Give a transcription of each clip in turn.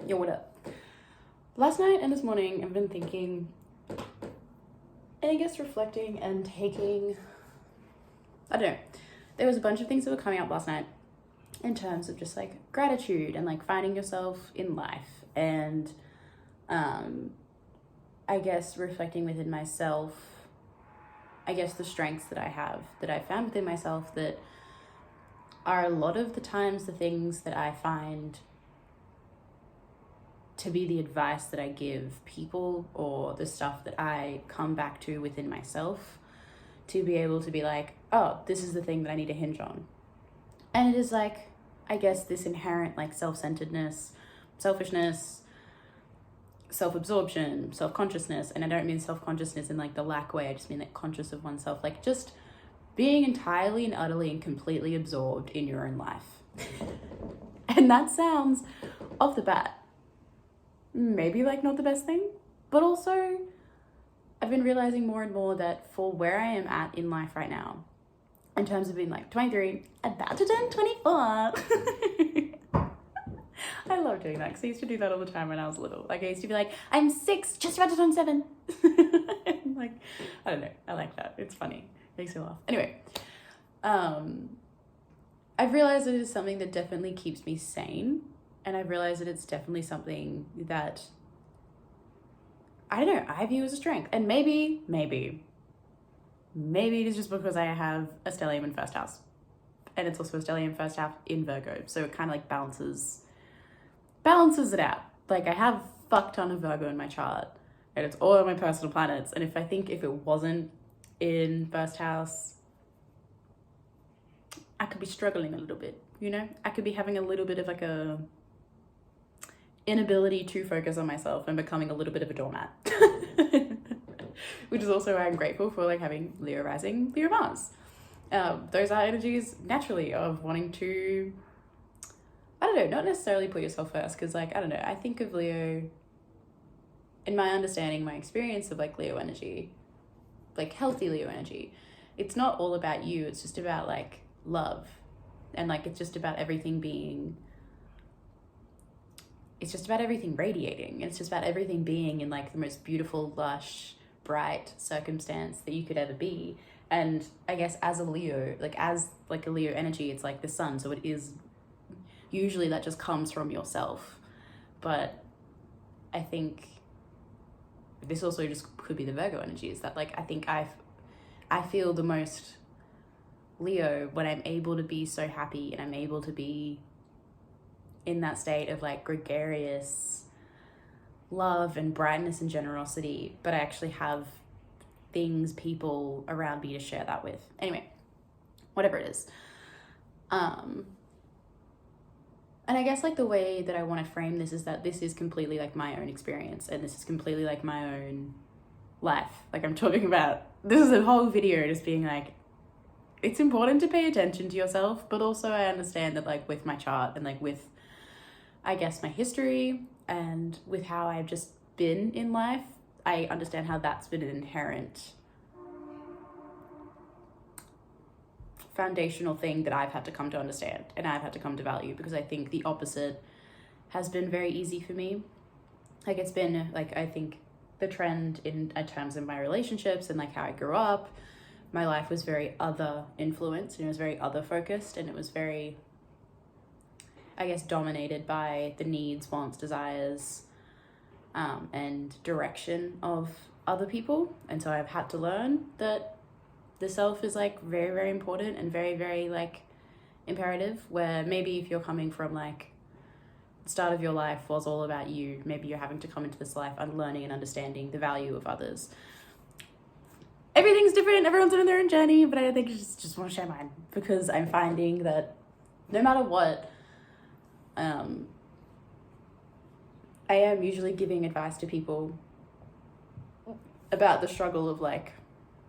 Yo, what up? Last night and this morning, I've been thinking, and I guess reflecting and taking, I don't know, there was a bunch of things that were coming up last night in terms of just like gratitude and like finding yourself in life and I guess reflecting within myself, I guess the strengths that I have, that I found within myself that are a lot of the times the things that I find to be the advice that I give people, or the stuff that I come back to within myself to be able to be like, oh, this is the thing that I need to hinge on. And it is like, I guess this inherent like self-centeredness, selfishness, self-absorption, self-consciousness. And I don't mean self-consciousness in like the lack way, I just mean like conscious of oneself, like just being entirely and utterly and completely absorbed in your own life. And that sounds off the bat maybe like not the best thing, but also I've been realizing more and more that for where I am at in life right now, in terms of being like 23, about to turn 24. I love doing that because I used to do that all the time when I was little. Like I used to be like, I'm 6, just about to turn 7. Like, I don't know, I like that. It's funny, makes me laugh. Anyway, I've realized that it is something that definitely keeps me sane. And I've realized that it's definitely something that, I don't know, I view as a strength. And maybe it is just because I have a stellium in first house. And it's also a stellium first house in Virgo. So it kind of like balances it out. Like I have fuck ton of Virgo in my chart. And it's all of my personal planets. And if it wasn't in first house, I could be struggling a little bit, you know? I could be having a little bit of like a inability to focus on myself and becoming a little bit of a doormat. Which is also why I'm grateful for like having Leo rising, Leo Mars. Those are energies naturally of wanting to, I don't know, not necessarily put yourself first, because like, I don't know, I think of Leo, in my understanding, my experience of like Leo energy, like healthy Leo energy, it's not all about you, it's just about like love. And like, it's just about everything being, it's just about everything radiating. It's just about everything being in like the most beautiful, lush, bright circumstance that you could ever be. And I guess as a Leo, as a Leo energy, it's like the sun. So it is, usually that just comes from yourself. But I think this also just could be the Virgo energy, is that like, I think I feel the most Leo when I'm able to be so happy and I'm able to be in that state of like gregarious love and brightness and generosity, but I actually have things, people around me to share that with. Anyway, whatever it is. And I guess like the way that I want to frame this is that this is completely like my own experience, and this is completely like my own life. Like I'm talking about, this is a whole video just being like, it's important to pay attention to yourself, but also I understand that like with my chart and like with, I guess, my history and with how I've just been in life, I understand how that's been an inherent foundational thing that I've had to come to understand and I've had to come to value, because I think the opposite has been very easy for me. Like it's been like, I think the trend in terms of my relationships and like how I grew up, my life was very other influenced and it was very other focused, and it was very, I guess, dominated by the needs, wants, desires, and direction of other people. And so I've had to learn that the self is like very, very important and very, very like imperative, where maybe if you're coming from like the start of your life was all about you, maybe you're having to come into this life unlearning and understanding the value of others. Everything's different, everyone's on their own journey, but I think I just want to share mine, because I'm finding that no matter what, I am usually giving advice to people about the struggle of like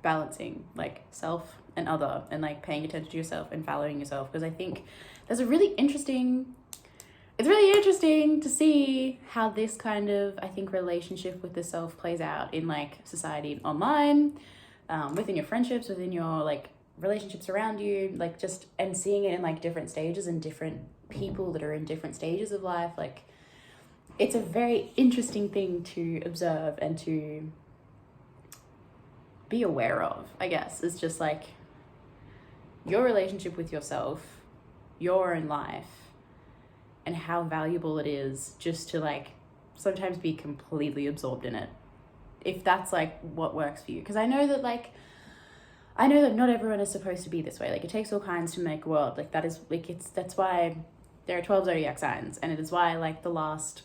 balancing like self and other, and like paying attention to yourself and following yourself, because I think there's it's really interesting to see how this kind of, I think, relationship with the self plays out in like society, online, within your friendships, within your like relationships around you, like just, and seeing it in like different stages and different people that are in different stages of life. Like it's a very interesting thing to observe and to be aware of, I guess. It's just like your relationship with yourself, your own life, and how valuable it is just to like sometimes be completely absorbed in it, if that's like what works for you. Because I know that not everyone is supposed to be this way. Like, it takes all kinds to make a world. Like, that is like, that's why there are 12 zodiac signs, and it is why like the last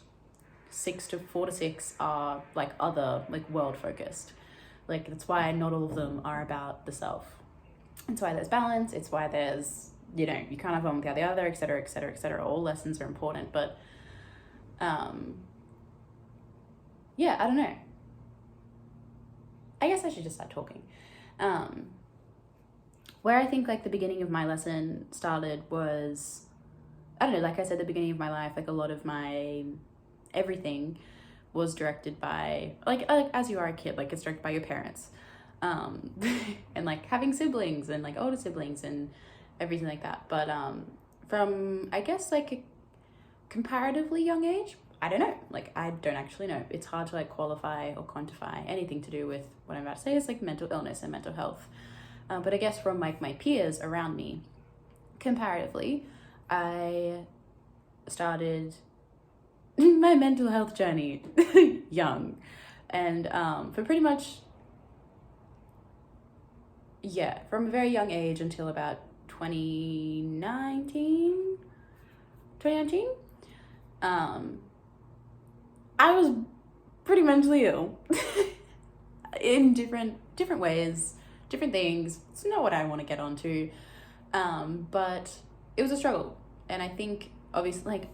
4 to 6 are like other, like world focused. Like, that's why not all of them are about the self. It's why there's balance. It's why there's, you know, you can't have one without the other, etc., etc., etc. All lessons are important, but yeah, I don't know. I guess I should just start talking. Where I think like the beginning of my lesson started was, I don't know, like I said, the beginning of my life, like a lot of my everything was directed by, like as you are a kid, like it's directed by your parents. And like having siblings and like older siblings and everything like that. But from, I guess, like a comparatively young age, I don't know. Like, I don't actually know. It's hard to like qualify or quantify anything to do with what I'm about to say is like mental illness and mental health. But I guess from like my peers around me, comparatively, I started my mental health journey young. And for pretty much, yeah, from a very young age until about 2019, I was pretty mentally ill in different ways, different things. It's not what I want to get onto, but it was a struggle. And I think obviously like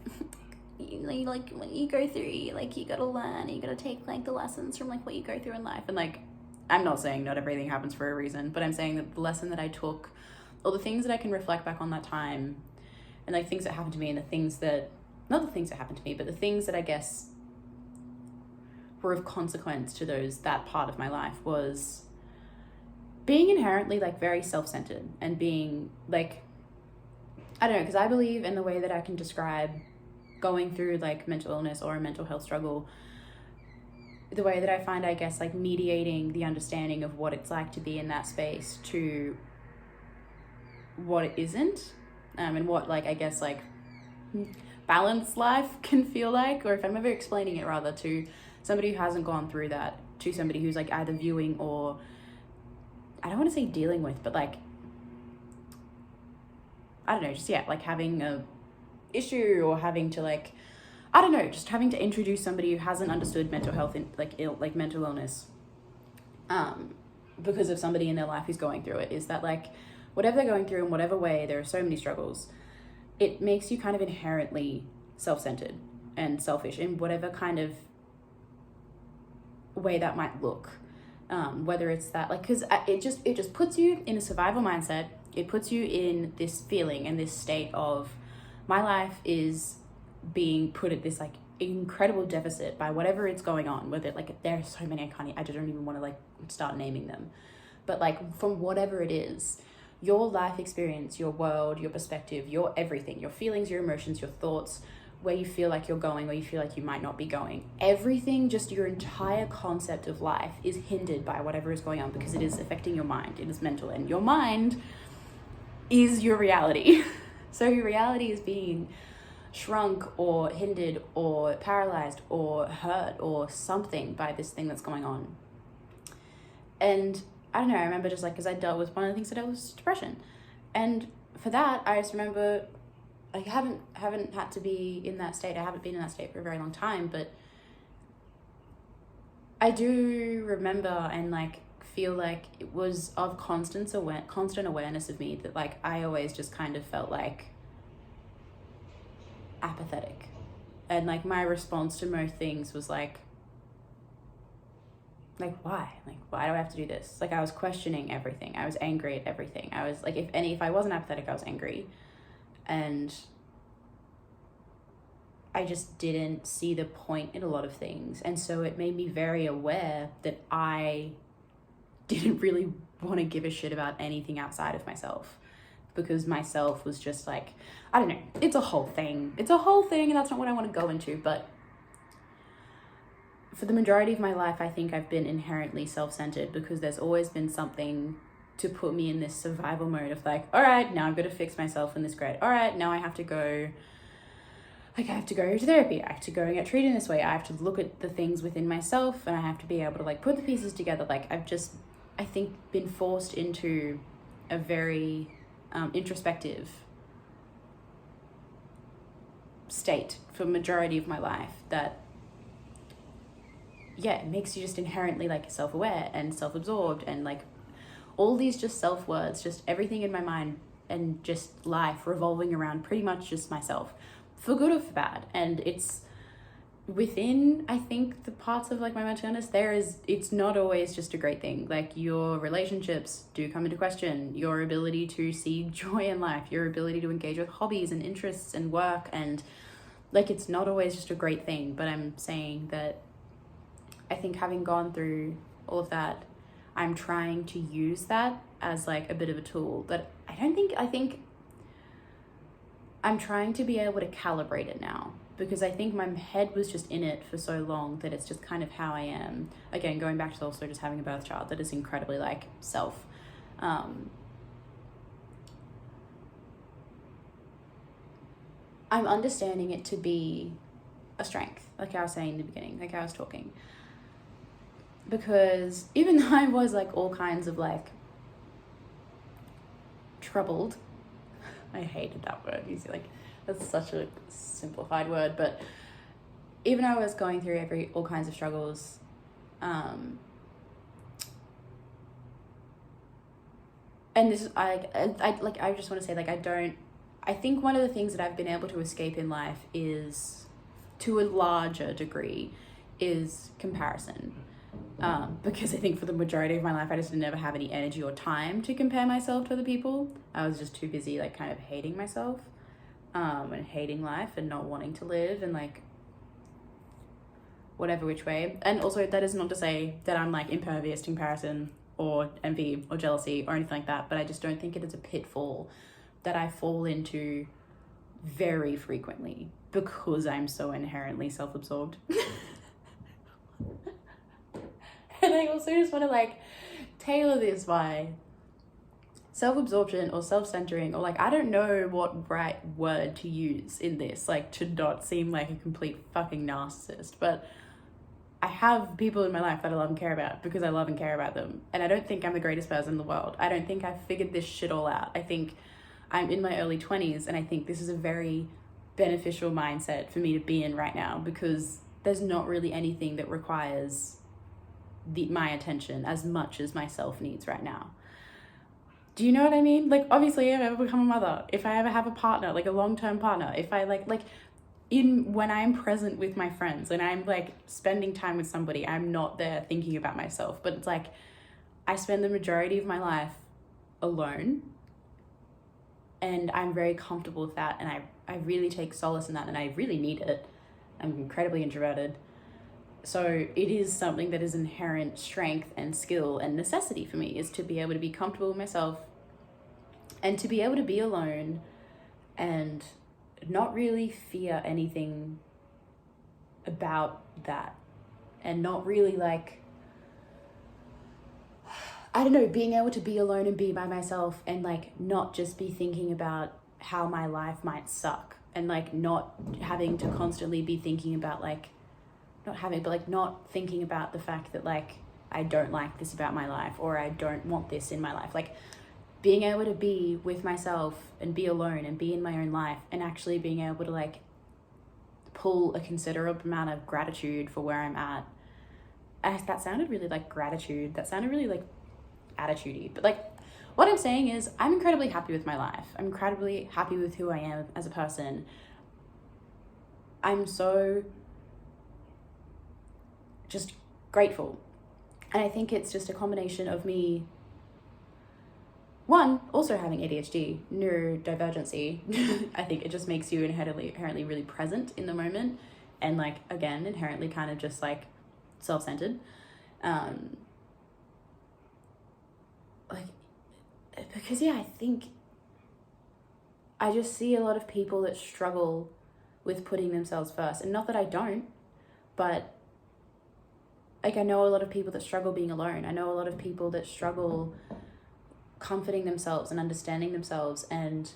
when you go through, like you gotta learn, you gotta take like the lessons from like what you go through in life. And like, I'm not saying not everything happens for a reason, but I'm saying that the lesson that I took, or the things that I can reflect back on that time, and like things that happened to me, and the things that, not the things that happened to me, but the things that I guess were of consequence to that part of my life, was being inherently like very self-centered and being like, I don't know, because I believe in the way that I can describe going through like mental illness or a mental health struggle, the way that I find, I guess, like mediating the understanding of what it's like to be in that space to what it isn't, and what like, I guess, like balanced life can feel like, or if I'm ever explaining it rather to somebody who hasn't gone through that, to somebody who's like either viewing or, I don't want to say dealing with, but like, I don't know, just, yeah, like having a issue or having to like, I don't know, just having to introduce somebody who hasn't understood mental health and like mental illness, because of somebody in their life who's going through it, is that like, whatever they're going through in whatever way, there are so many struggles, it makes you kind of inherently self-centered and selfish in whatever kind of way that might look. Whether it's that, like, because it just puts you in a survival mindset. It puts you in this feeling and this state of, my life is being put at this like incredible deficit by whatever it's going on with it. Like, there are so many, I just don't even want to like start naming them, but like from whatever it is, your life experience, your world, your perspective, your everything, your feelings, your emotions, your thoughts, where you feel like you're going, where you feel like you might not be going, everything, just your entire concept of life is hindered by whatever is going on, because it is affecting your mind. It is mental, and your mind is your reality. So your reality is being shrunk or hindered or paralyzed or hurt or something by this thing that's going on. And I don't know, I remember just like, because I dealt with, one of the things I dealt with was depression. And for that, I just remember, I haven't had to be in that state. I haven't been in that state for a very long time, but I do remember and like feel like it was of constant awareness of me, that like I always just kind of felt like apathetic, and like my response to most things was like why do I have to do this? Like, I was questioning everything. I was angry at everything. I was like, if I wasn't apathetic, I was angry, and I just didn't see the point in a lot of things. And so it made me very aware that I didn't really want to give a shit about anything outside of myself, because myself was just like, I don't know, it's a whole thing, and that's not what I want to go into. But for the majority of my life, I think I've been inherently self-centered because there's always been something to put me in this survival mode of like, all right, now I've got to fix myself in this grade. All right, now I have to go, like I have to go to therapy. I have to go and get treated in this way. I have to look at the things within myself and I have to be able to like put the pieces together. Like I've just, I think, been forced into a very introspective state for majority of my life that, yeah, it makes you just inherently like self-aware and self-absorbed and like all these just self-words, just everything in my mind and just life revolving around pretty much just myself, for good or for bad. And it's within, I think, the parts of like my mental illness, it's not always just a great thing. Like your relationships do come into question, your ability to see joy in life, your ability to engage with hobbies and interests and work, and like it's not always just a great thing. But I'm saying that I think having gone through all of that, I'm trying to use that as like a bit of a tool that I think I'm trying to be able to calibrate it now, because I think my head was just in it for so long that it's just kind of how I am. Again, going back to also just having a birth child that is incredibly like self. I'm understanding it to be a strength, like I was saying in the beginning, like I was talking. Because even though I was like all kinds of like troubled, I hated that word. You see, like that's such a simplified word, but even though I was going through all kinds of struggles, and this is I just want to say, like, I think one of the things that I've been able to escape in life is, to a larger degree, is comparison. Because I think for the majority of my life, I just never have any energy or time to compare myself to other people. I was just too busy, like, kind of hating myself, and hating life and not wanting to live and, like, whatever which way. And also, that is not to say that I'm, like, impervious to comparison or envy or jealousy or anything like that, but I just don't think it is a pitfall that I fall into very frequently because I'm so inherently self-absorbed. And I also just want to like tailor this by self-absorption or self-centering, or like, I don't know what right word to use in this, like to not seem like a complete fucking narcissist, but I have people in my life that I love and care about because I love and care about them. And I don't think I'm the greatest person in the world. I don't think I've figured this shit all out. I think I'm in my early 20s and I think this is a very beneficial mindset for me to be in right now, because there's not really anything that requires my attention as much as myself needs right now. Do you know what I mean? Like, obviously, if I ever become a mother, if I ever have a partner, like a long-term partner, if I like when I'm present with my friends and I'm like spending time with somebody, I'm not there thinking about myself. But it's like I spend the majority of my life alone, and I'm very comfortable with that, and I really take solace in that, and I really need it. I'm incredibly introverted. So it is something that is inherent strength and skill and necessity for me, is to be able to be comfortable with myself and to be able to be alone and not really fear anything about that, and not really like, I don't know, being able to be alone and be by myself and like not just be thinking about how my life might suck, and like not having to constantly be thinking about like, not thinking about the fact that like I don't like this about my life, or I don't want this in my life. Like being able to be with myself and be alone and be in my own life, and actually being able to like pull a considerable amount of gratitude for where I'm at. That sounded really like gratitude. That sounded really like attitude-y. But like what I'm saying is I'm incredibly happy with my life. I'm incredibly happy with who I am as a person. I'm so just grateful. And I think it's just a combination of me, one, also having ADHD, neurodivergency. I think it just makes you inherently really present in the moment, and like, again, inherently kind of just like self-centered. Because yeah, I think I just see a lot of people that struggle with putting themselves first, and not that I don't, but like, I know a lot of people that struggle being alone. I know a lot of people that struggle comforting themselves and understanding themselves and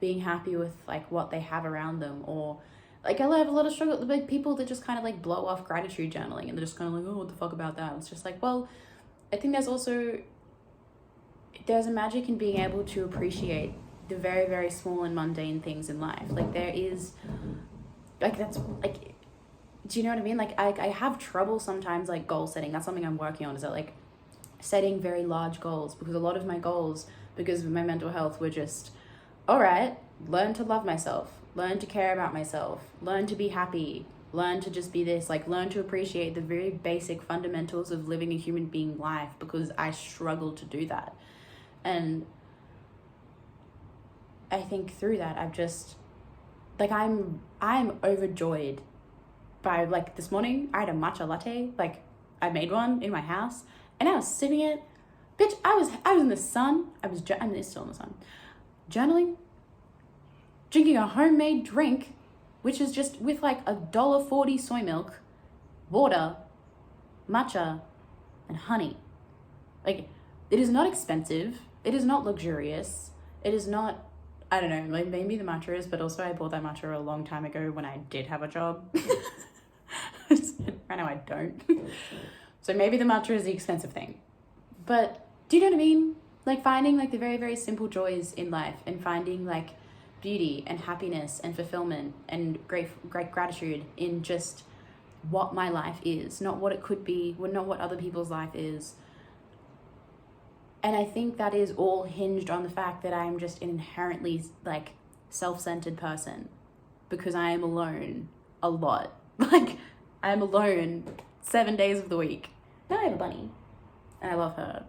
being happy with like what they have around them. Or like, I have a lot of struggle with like people that just kind of like blow off gratitude journaling, and they're just kind of like, oh, what the fuck about that? It's just like, well, I think there's a magic in being able to appreciate the very, very small and mundane things in life. Like, there is like, that's like, do you know what I mean? Like, I have trouble sometimes like goal setting. That's something I'm working on, is that like setting very large goals, because a lot of my goals, because of my mental health, were just, all right, learn to love myself, learn to care about myself, learn to be happy, learn to just be this, like, learn to appreciate the very basic fundamentals of living a human being life, because I struggle to do that. And I think through that, I've just, like, I'm overjoyed by, like, this morning, I had a matcha latte, like, I made one in my house, and I was sipping it. Bitch, I was in the sun. I'm still in the sun. Journaling, drinking a homemade drink, which is just with like $1.40 soy milk, water, matcha, and honey. Like, it is not expensive. It is not luxurious. It is not, I don't know, like maybe the matcha is, but also I bought that matcha a long time ago when I did have a job. Right now I don't. So maybe the matcha is the expensive thing. But do you know what I mean? Like, finding like the very, very simple joys in life, and finding like beauty and happiness and fulfillment and great gratitude in just what my life is, not what it could be, not what other people's life is. And I think that is all hinged on the fact that I'm just an inherently like self-centered person, because I am alone a lot. Like, I'm alone 7 days of the week. Now I have a bunny and I love her,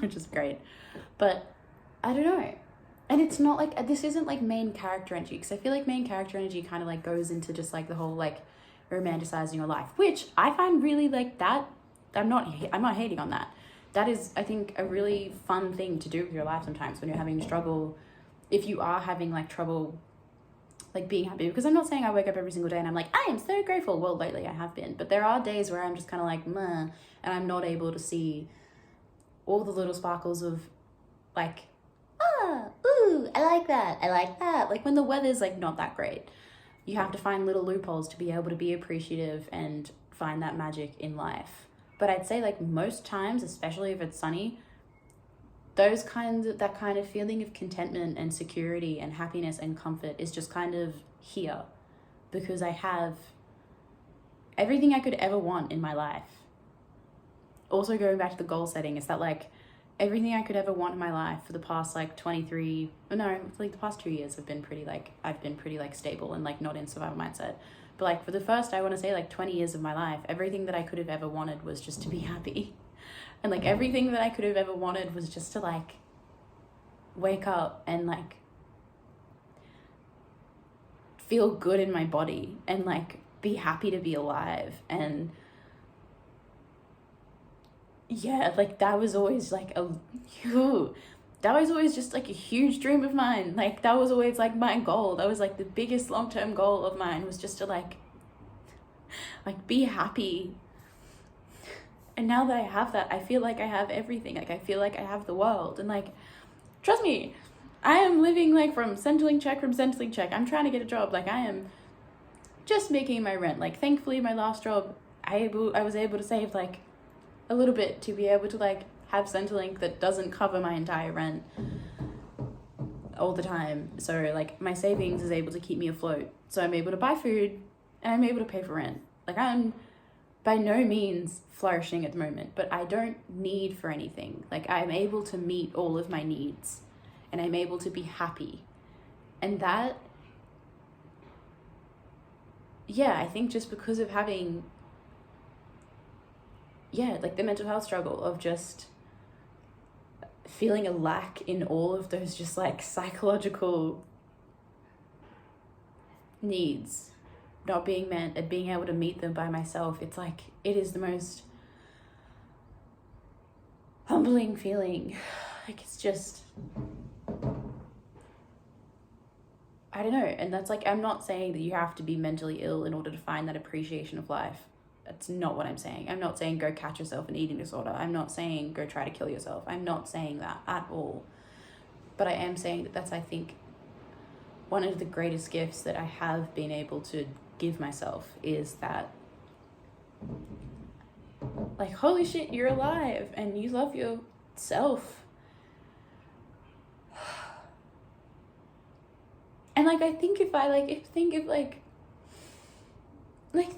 which is great. But I don't know. And it's not like, this isn't like main character energy, because I feel like main character energy kind of like goes into just like the whole like romanticizing your life, which I find really like that. I'm not hating on that. That is, I think, a really fun thing to do with your life sometimes when you're having struggle, if you are having like trouble like being happy. Because I'm not saying I wake up every single day and I'm like, I am so grateful. Well, lately I have been, but there are days where I'm just kind of like, meh, and I'm not able to see all the little sparkles of like, ooh, I like that. Like, when the weather's like not that great, you have to find little loopholes to be able to be appreciative and find that magic in life. But I'd say like most times, especially if it's sunny, that kind of feeling of contentment and security and happiness and comfort is just kind of here, because I have everything I could ever want in my life. Also, going back to the goal setting, is that like everything I could ever want in my life for the past like the past 2 years have been pretty like, I've been pretty like stable and like not in survival mindset. But like for the first, I want to say like 20 years of my life, everything that I could have ever wanted was just to be happy. And like everything that I could have ever wanted was just to like wake up and like feel good in my body and like be happy to be alive. And yeah, like that was always like that was always just like a huge dream of mine. Like, that was always like my goal. That was like the biggest long-term goal of mine, was just to like be happy. And now that I have that, I feel like I have everything. Like, I feel like I have the world. And like, trust me, I am living like from Centrelink check. I'm trying to get a job. Like, I am just making my rent. Like, thankfully my last job, I was able to save like a little bit to be able to like have Centrelink that doesn't cover my entire rent all the time. So like my savings is able to keep me afloat. So I'm able to buy food and I'm able to pay for rent. Like, I'm by no means flourishing at the moment, but I don't need for anything. Like, I'm able to meet all of my needs and I'm able to be happy. And that, yeah, I think just because of having, like the mental health struggle of just feeling a lack in all of those just like psychological needs, not being met and being able to meet them by myself, it's like, it is the most humbling feeling. Like, it's just, I don't know. And that's like, I'm not saying that you have to be mentally ill in order to find that appreciation of life. That's not what I'm saying. I'm not saying go catch yourself an eating disorder. I'm not saying go try to kill yourself. I'm not saying that at all. But I am saying that that's, I think, one of the greatest gifts that I have been able to give myself is that, like, holy shit, you're alive and you love yourself. And like, I think if I like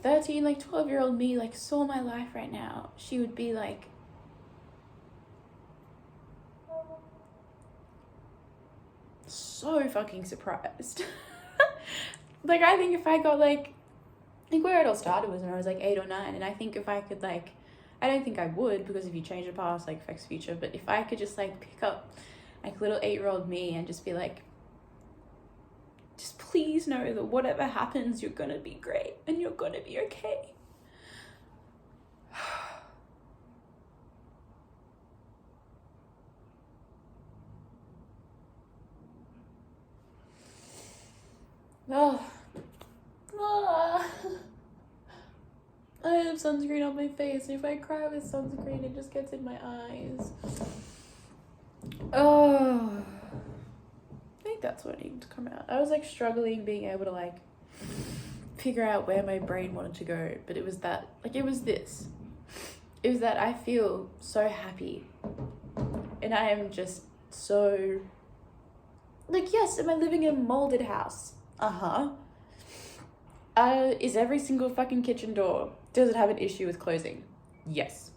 13, like 12-year-old me like saw my life right now, she would be like, so fucking surprised. Like, I think if I got like, I think where it all started was when I was like 8 or 9, and I think if I could like, I don't think I would, because if you change the past, like affects the future, but if I could just like pick up like little 8-year-old me and just be like, just please know that whatever happens, you're gonna be great and you're gonna be okay. Oh. I have sunscreen on my face, and if I cry with sunscreen, it just gets in my eyes. Oh. I think that's what needed to come out. I was like struggling being able to like figure out where my brain wanted to go, but it was that, like, it was this. It was that I feel so happy, and I am just so, like, yes, am I living in a molded house? Is every single fucking kitchen door, does it have an issue with closing? Yes.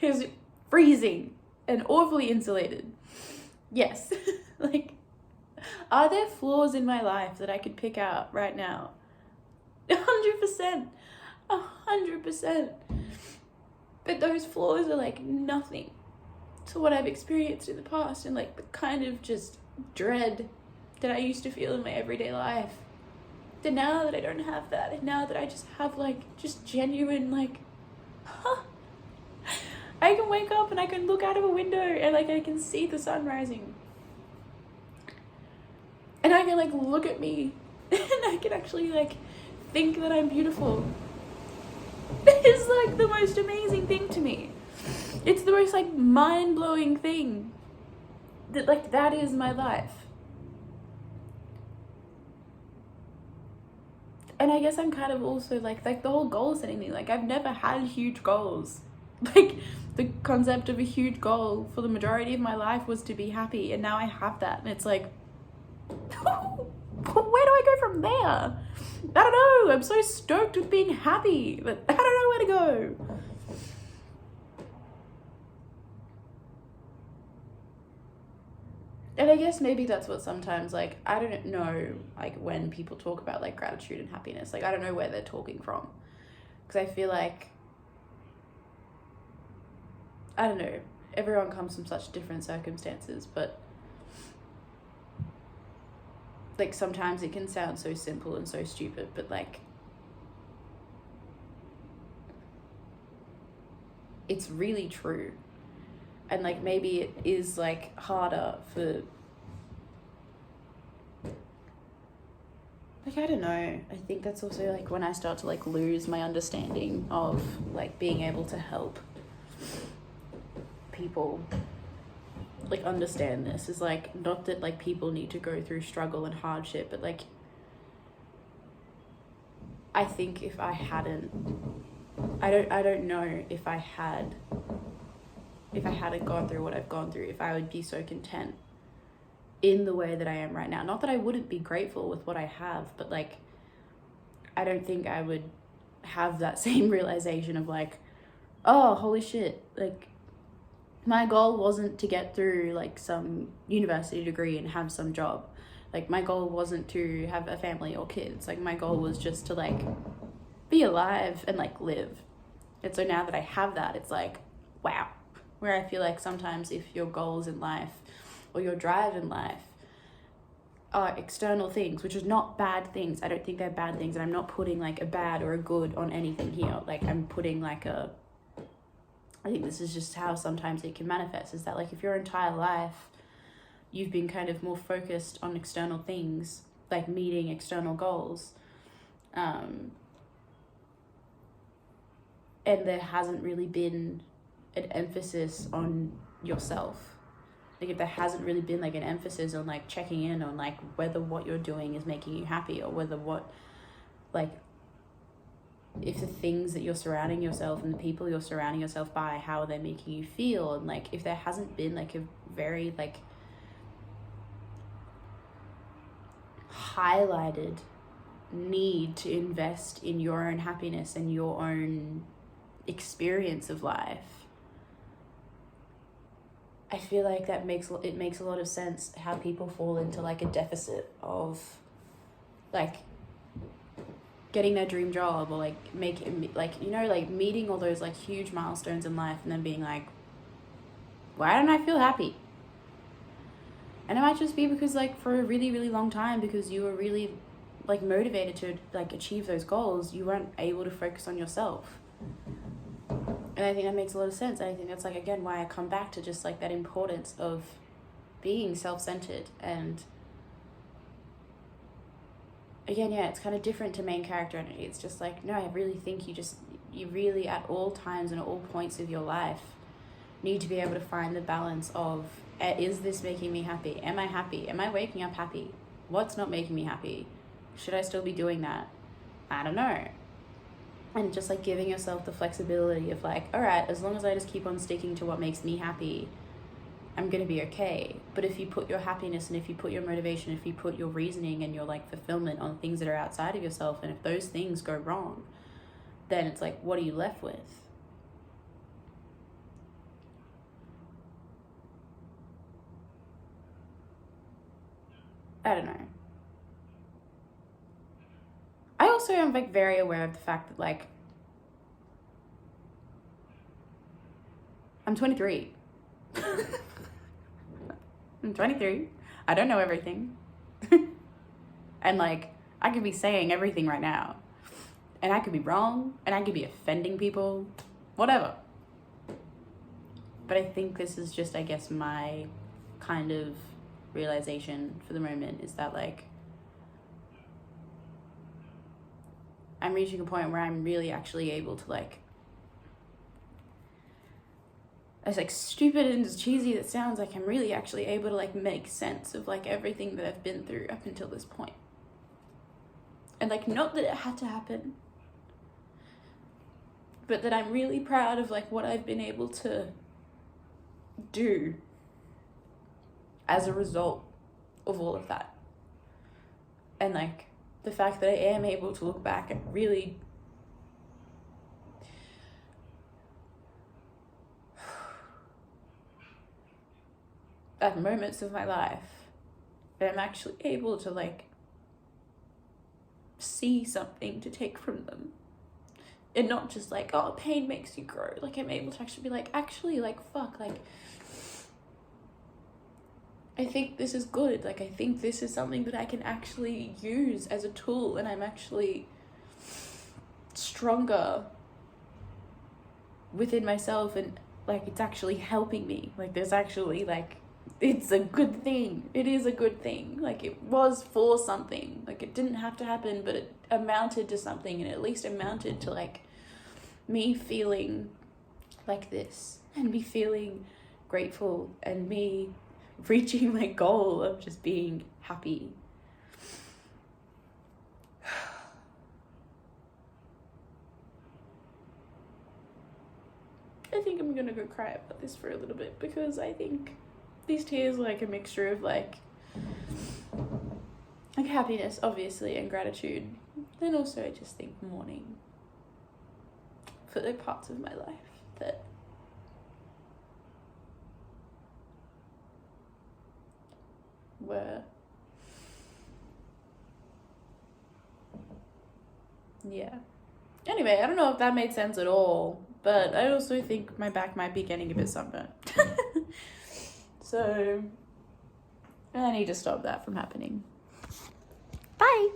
Is it freezing and awfully insulated? Yes. Like, are there flaws in my life that I could pick out right now? 100%. 100%. But those flaws are like nothing to what I've experienced in the past, and like the kind of just dread that I used to feel in my everyday life. And now that I don't have that, and now that I just have like just genuine like, I can wake up and I can look out of a window and like I can see the sun rising. And I can like look at me and I can actually like think that I'm beautiful. It's like the most amazing thing to me. It's the most like mind-blowing thing that like that is my life. And I guess I'm kind of also like the whole goal setting thing. Like, I've never had huge goals. Like, the concept of a huge goal for the majority of my life was to be happy, and now I have that, and it's like, where do I go from there? I don't know. I'm so stoked with being happy, but I don't know where to go. And I guess maybe that's what sometimes, like, I don't know, like, when people talk about, like, gratitude and happiness, like, I don't know where they're talking from. Because I feel like, I don't know, everyone comes from such different circumstances, but, like, sometimes it can sound so simple and so stupid, but, like, it's really true. And like maybe it is like harder for, like, I don't know, I think that's also like when I start to like lose my understanding of like being able to help people like understand this, is like, not that like people need to go through struggle and hardship, but like I think if I hadn't, I don't know if I hadn't gone through what I've gone through, if I would be so content in the way that I am right now. Not that I wouldn't be grateful with what I have, but like, I don't think I would have that same realization of like, oh, holy shit, like, my goal wasn't to get through like some university degree and have some job. Like, my goal wasn't to have a family or kids. Like, my goal was just to like be alive and like live. And so now that I have that, it's like, wow. Where I feel like sometimes if your goals in life or your drive in life are external things, which is not bad things, I don't think they're bad things, and I'm not putting like a bad or a good on anything here. Like, I'm putting like I think this is just how sometimes it can manifest, is that like if your entire life you've been kind of more focused on external things, like meeting external goals, and there hasn't really been an emphasis on yourself. Like if there hasn't really been like an emphasis on like checking in on like whether what you're doing is making you happy, or whether what, like, if the things that you're surrounding yourself and the people you're surrounding yourself by, how are they making you feel? And like if there hasn't been like a very like highlighted need to invest in your own happiness and your own experience of life, I feel like that makes a lot of sense how people fall into like a deficit of like getting their dream job, or like making like, you know, like meeting all those like huge milestones in life and then being like, why don't I feel happy? And it might just be because like for a really, really long time, because you were really like motivated to like achieve those goals, you weren't able to focus on yourself. And I think that makes a lot of sense. And I think that's like, again, why I come back to just like that importance of being self-centered. And again, yeah, it's kind of different to main character energy. It's just like, no, I really think you really at all times and at all points of your life need to be able to find the balance of, is this making me happy? Am I happy? Am I waking up happy? What's not making me happy? Should I still be doing that? I don't know. And just like giving yourself the flexibility of like, all right, as long as I just keep on sticking to what makes me happy, I'm going to be okay. But if you put your happiness and if you put your motivation, if you put your reasoning and your like fulfillment on things that are outside of yourself, and if those things go wrong, then it's like, what are you left with? I don't know. I also am like very aware of the fact that like I'm 23. I'm 23. I don't know everything. And like I could be saying everything right now, and I could be wrong, and I could be offending people, whatever. But I think this is just, I guess, my kind of realization for the moment, is that like I'm reaching a point where I'm really actually able to like, as like stupid and as cheesy as it sounds, like I'm really actually able to like make sense of like everything that I've been through up until this point. And like, not that it had to happen, but that I'm really proud of like what I've been able to do as a result of all of that. And like the fact that I am able to look back and really at moments of my life, that I'm actually able to like see something to take from them, and not just like, oh, pain makes you grow. Like I'm able to actually be like, actually, like, fuck, like I think this is good. Like I think this is something that I can actually use as a tool, and I'm actually stronger within myself, and like it's actually helping me. Like there's actually like, it's a good thing. It is a good thing. Like it was for something. Like it didn't have to happen, but it amounted to something, and at least amounted to like me feeling like this, and me feeling grateful, and me reaching my goal of just being happy. I think I'm gonna go cry about this for a little bit, because I think these tears are like a mixture of like happiness, obviously, and gratitude, and also I just think mourning for the parts of my life that were, yeah. Anyway, I don't know if that made sense at all, but I also think my back might be getting a bit sunburnt. So I need to stop that from happening. Bye!